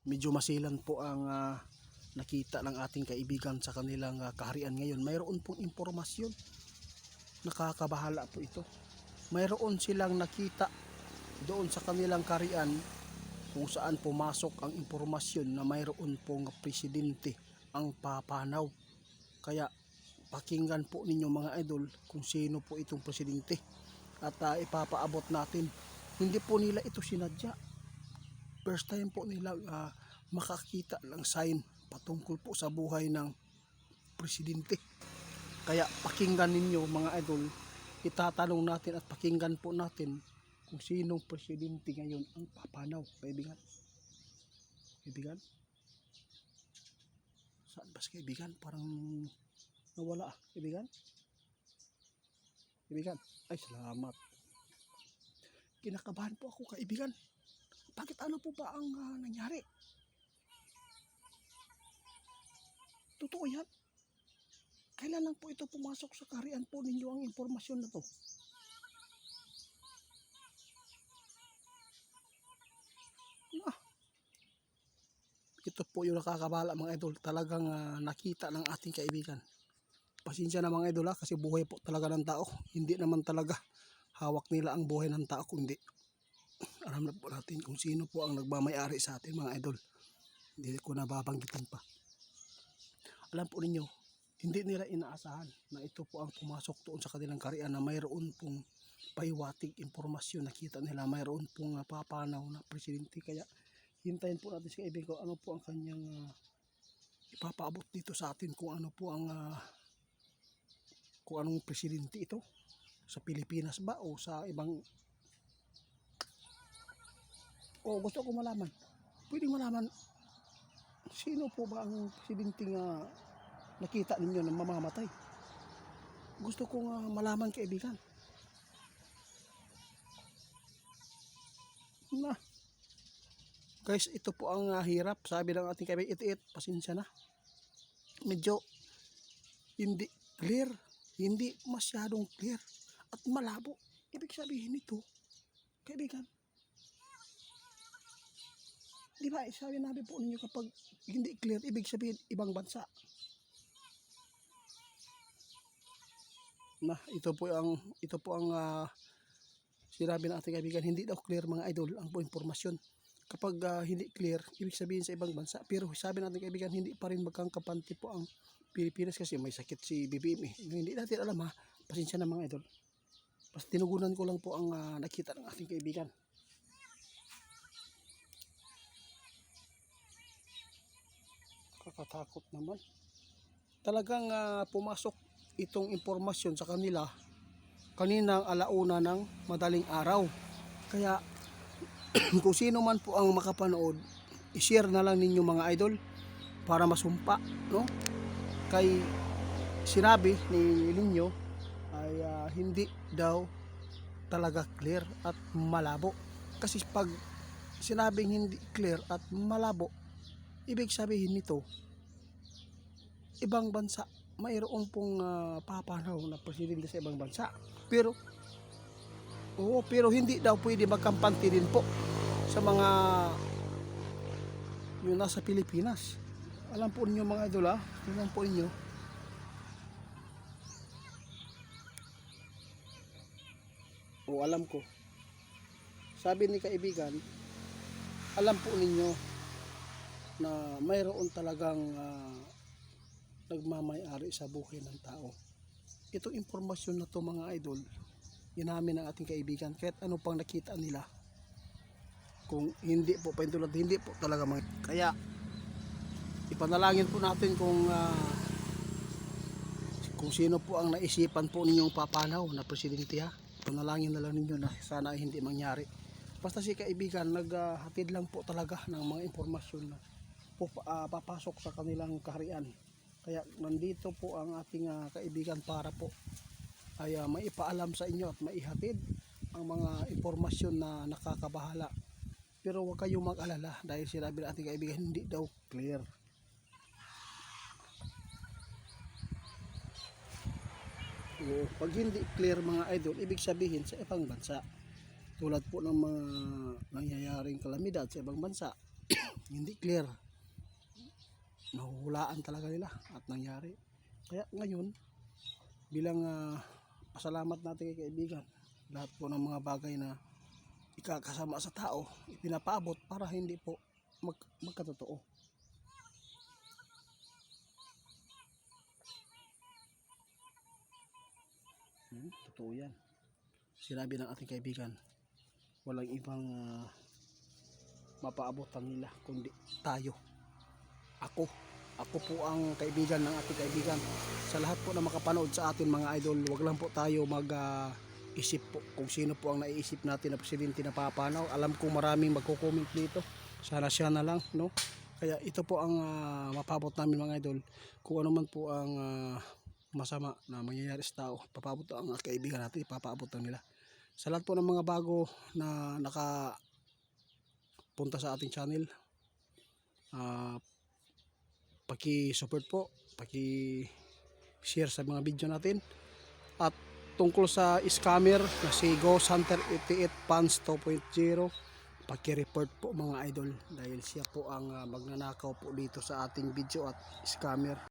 medyo masilan po ang nakita ng ating kaibigan sa kanilang kaharian ngayon. Mayroon pong impormasyon, nakakabahala po ito. Mayroon silang nakita doon sa kanilang kaharian kung saan pumasok ang impormasyon na mayroon pong presidente ang papanaw. Kaya pakinggan po ninyo mga idol kung sino po itong presidente at ipapaabot natin. Hindi po nila ito sinadya. First time po nila makakita ng sign patungkol po sa buhay ng presidente. Kaya pakinggan ninyo mga idol, itatanong natin at pakinggan po natin kung sinong presidente ngayon ang papanaw. Kaibigan, kaibigan, saan ba si kaibigan? Parang nawala kaibigan. Kaibigan, ay salamat. Kinakabahan po ako kaibigan. Bakit ano po ba ang nangyari? Totoo yan? Kailan lang po ito pumasok sa kaharian po ninyo ang impormasyon na to? Ito po yung nakakabala mga idol. Talagang nakita ng ating kaibigan. Pasensya na mga idol kasi buhay po talaga ng tao. Hindi naman talaga hawak nila ang buhay ng tao, kundi alam na po natin kung sino po ang nagmamayari sa atin mga idol. Hindi ko nababanggitan pa. Alam po ninyo, hindi nila inaasahan na ito po ang pumasok doon sa kanilang kaharian na mayroon pong pahiwatig impormasyon. Nakita nila mayroon pong papanaw na presidente. Kaya hintayin po natin si kaibigan ko ano po ang kanyang ipapaabot dito sa atin, kung ano po ang kung anong presidente ito sa Pilipinas ba o sa ibang. O gusto ko malaman, pwedeng malaman sino po ba ang presidente nga nakita ninyo na mamamatay. Gusto kong malaman kaibigan. Na guys, ito po ang hirap. Sabi ng ating kaibigan, it pasensya na. Medyo hindi clear, hindi masyadong clear at malabo. Ibig sabihin nito, kaibigan, di ba sabi namin po ninyo kapag hindi clear, ibig sabihin ibang bansa. Na ito po ang sinabi ng ating kaibigan, hindi daw clear mga idol ang po informasyon. Kapag hindi clear, ibig sabihin sa ibang bansa. Pero sabi ng ating kaibigan, hindi pa rin magkakampante po ang Pilipinas kasi may sakit si BBM eh. Hindi natin alam ha, pasensya na mga idol. Basta tinugunan ko lang po ang nakita ng ating kaibigan. Kakatakot naman. Talagang pumasok itong impormasyon sa kanila kaninang alauna ng madaling araw. Kaya kung sino man po ang makapanood, i-share na lang ninyo mga idol para masumpa, no? Kay sinabi ni Linyo ay hindi daw talaga clear at malabo. Kasi pag sinabing hindi clear at malabo, ibig sabihin nito ibang bansa, mayroon pong papanaw na presidente sa ibang bansa. Pero hindi daw pwede magkampante din po sa mga yung nasa Pilipinas. Alam po ninyo mga idol tingnan po ninyo. Alam ko. Sabi ni kaibigan, alam po ninyo na mayroon talagang nagmamayari sa buhay ng tao. Itong impormasyon na to mga idol, inamin ng ating kaibigan kahit ano pang nakita nila. Kung hindi po paintulad, hindi po talaga kaya ipanalangin po natin kung sino po ang naisipan po ninyong papanaw na presidente ha. Ipanalangin na lang ninyo na sana ay hindi mangyari. Basta si kaibigan naghatid lang po talaga ng mga impormasyon na papasok sa kanilang kaharian. Kaya nandito po ang ating kaibigan para po ay maipaalam sa inyo at maihatid ang mga impormasyon na nakakabahala. Pero huwag kayong mag-alala dahil sinabi ng ating kaibigan hindi daw clear. Pag hindi clear mga idol, ibig sabihin sa ibang bansa. Tulad po ng mga nangyayaring kalamidad sa ibang bansa. hindi clear, nahuhulaan talaga nila at nangyari. Kaya ngayon bilang pasalamat natin kay kaibigan, lahat po ng mga bagay na ikakasama sa tao ipinapaabot para hindi po magkatotoo. Totoo yan. Sinabi ng ating kaibigan, walang ibang mapaabotan nila kundi tayo. Ako po ang kaibigan ng ating kaibigan. Sa lahat po na makapanood sa atin mga idol, wag lang po tayo isip po kung sino po ang naiisip natin na presidente na papanaw. Alam kong maraming magko-comment dito, sana siya na lang, no? Kaya ito po ang mapabot namin mga idol. Kung ano man po ang masama na mangyayari sa tao, papabot ang kaibigan natin, ipapaabot lang nila. Sa lahat po ng mga bago na nakapunta sa ating channel, paki-support po, paki-share sa mga video natin. At tungkol sa scammer na si Ghost Hunter 88 Pants 2.0, paki-report po mga idol dahil siya po ang magnanakaw po dito sa ating video at scammer.